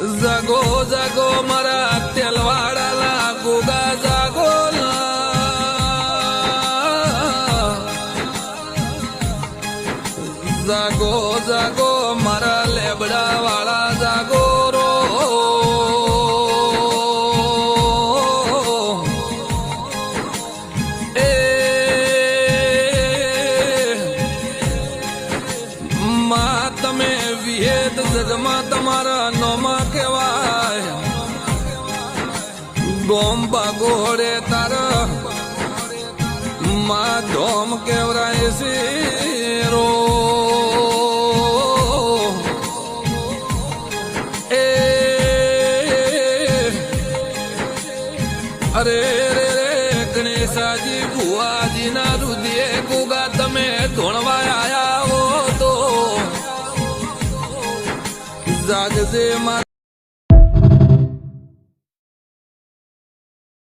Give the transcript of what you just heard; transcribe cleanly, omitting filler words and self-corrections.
જાગો જાગો મારા તેલવાડાલા ગોગા જાગો જાગો જાગો મારા લેબડા વાળા જાગો રો તમે વિહેદ જગમાં તમારા નોમાં કહેવાય ગોમ બાગોડે તારા માં ધોમ કેવરાય છે રો એ અરે રે ગણેશાજી ભુવાજીના રુદિયે ગોગા તમે ધોણવા આયા હો તો જાગજે મારા